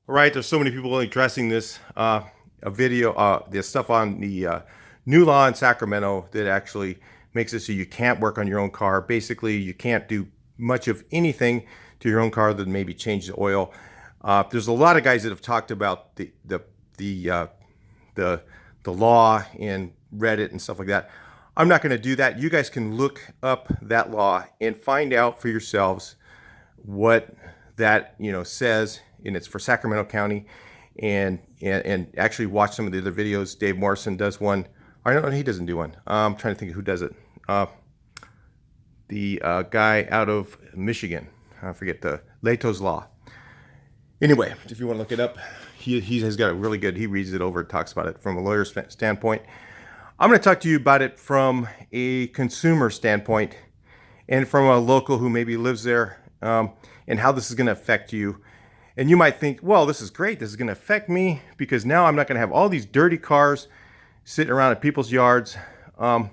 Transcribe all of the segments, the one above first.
All right, there's so many people addressing this this stuff on the new law in Sacramento that actually makes it so you can't work on your own car. Basically, you can't do much of anything to your own car than maybe change the oil. There's a lot of guys that have talked about the the law in Reddit and stuff like that. I'm not going to do that. You guys can look up that law and find out for yourselves what that says, and it's for Sacramento County, and actually watch some of the other videos. Dave Morrison does one. I don't know, he doesn't do one. I'm trying to think of who does it. The guy out of Michigan, I forget, the Leto's Law. Anyway, if you want to look it up, he has got a really good, he reads it over, talks about it from a lawyer's standpoint. I'm going to talk to you about it from a consumer standpoint and from a local who maybe lives there, and how this is going to affect you. And you might think, well, this is great. This is going to affect me because now I'm not going to have all these dirty cars sitting around at people's yards. But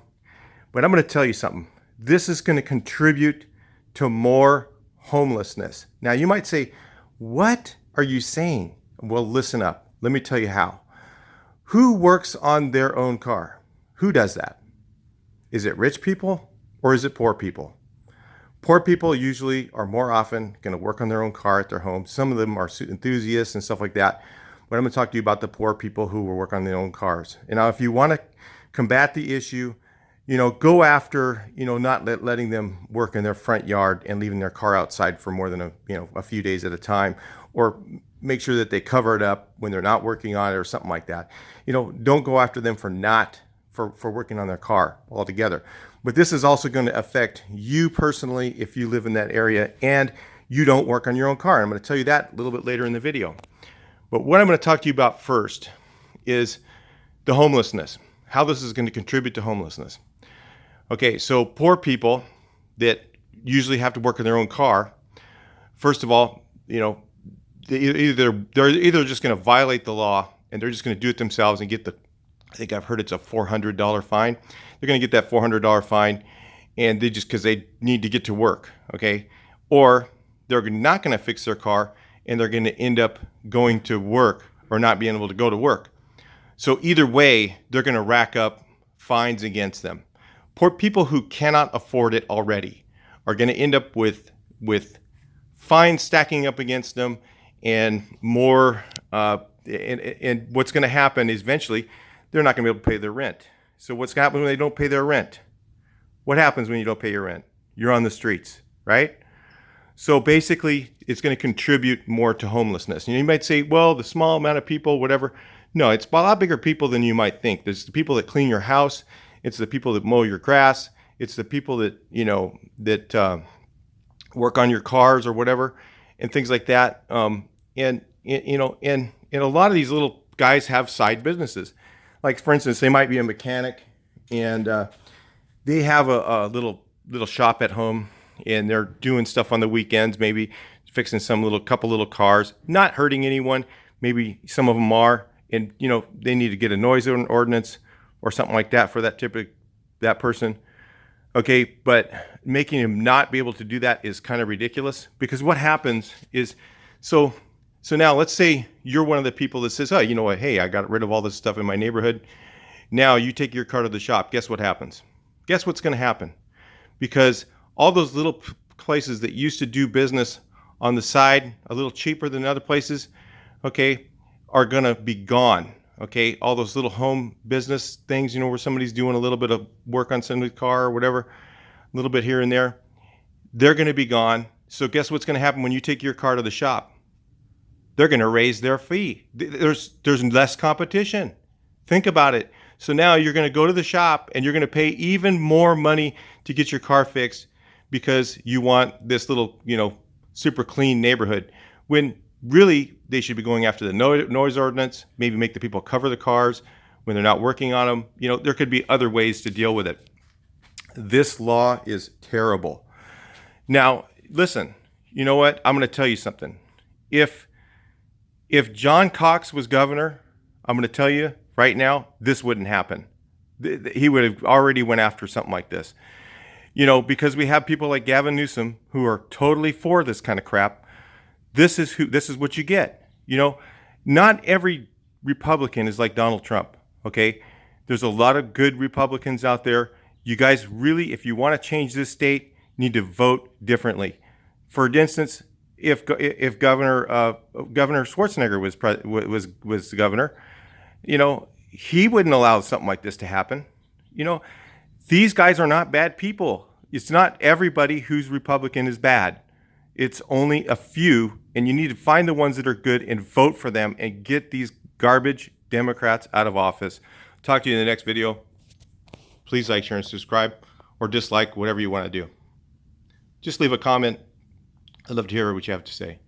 I'm going to tell you something. This is going to contribute to more homelessness. Now, you might say, what are you saying? Well, listen up. Let me tell you how. Who works on their own car? Who does that? Is it rich people or is it poor people? Poor people usually are more often going to work on their own car at their home. Some of them are enthusiasts and stuff like that. But I'm going to talk to you about the poor people who will work on their own cars. And now, if you want to combat the issue, go after, not letting them work in their front yard and leaving their car outside for more than a few days at a time, or make sure that they cover it up when they're not working on it or something like that. Don't go after them for working on their car altogether. But this is also going to affect you personally if you live in that area and you don't work on your own car. I'm going to tell you that a little bit later in the video. But what I'm going to talk to you about first is the homelessness, how this is going to contribute to homelessness. Okay, so poor people that usually have to work in their own car, first of all, they're either just going to violate the law and they're just going to do it themselves and get I think I've heard it's a $400 fine. They're going to get that $400 fine, and because they need to get to work, okay? Or they're not going to fix their car, and they're going to end up going to work or not being able to go to work. So either way, they're going to rack up fines against them. Poor people who cannot afford it already are going to end up with fines stacking up against them, and more. And what's going to happen is eventually they're not going to be able to pay their rent. So what's going to happen when they don't pay their rent? What happens when you don't pay your rent? You're on the streets, right? So basically, it's going to contribute more to homelessness. You might say, well, the small amount of people, whatever. No, it's a lot bigger people than you might think. There's the people that clean your house. It's the people that mow your grass. It's the people that, work on your cars or whatever, and things like that. And a lot of these little guys have side businesses. Like, for instance, they might be a mechanic, and they have a little shop at home, and they're doing stuff on the weekends, maybe fixing couple little cars, not hurting anyone. Maybe some of them are, and they need to get a noise ordinance or something like that for that person. Okay, but making him not be able to do that is kind of ridiculous, because what happens is, so now let's say you're one of the people that says, oh, you know what, hey, I got rid of all this stuff in my neighborhood. Now you take your car to the shop. Guess what happens? Guess what's going to happen? Because all those little places that used to do business on the side a little cheaper than other places, okay, are going to be gone. Okay, all those little home business things, where somebody's doing a little bit of work on somebody's car or whatever, a little bit here and there, they're going to be gone. So guess what's going to happen when you take your car to the shop? They're going to raise their fee. There's less competition. Think about it. So now you're going to go to the shop and you're going to pay even more money to get your car fixed because you want this little, super clean neighborhood, when really they should be going after the noise ordinance, maybe make the people cover the cars when they're not working on them. There could be other ways to deal with it. This law is terrible. Now, listen, you know what? I'm going to tell you something. If John Cox was governor, I'm going to tell you right now, this wouldn't happen. He would have already went after something like this. Because we have people like Gavin Newsom who are totally for this kind of crap. This is what you get. You know, not every Republican is like Donald Trump, okay? There's a lot of good Republicans out there. You guys really, if you want to change this state, need to vote differently. For instance, if Governor Schwarzenegger was the governor, you know, he wouldn't allow something like this to happen. You know, these guys are not bad people. It's not everybody who's Republican is bad. It's only a few, and you need to find the ones that are good and vote for them and get these garbage Democrats out of office. Talk to you in the next video. Please like, share, and subscribe, or dislike, whatever you want to do. Just leave a comment. I'd love to hear what you have to say.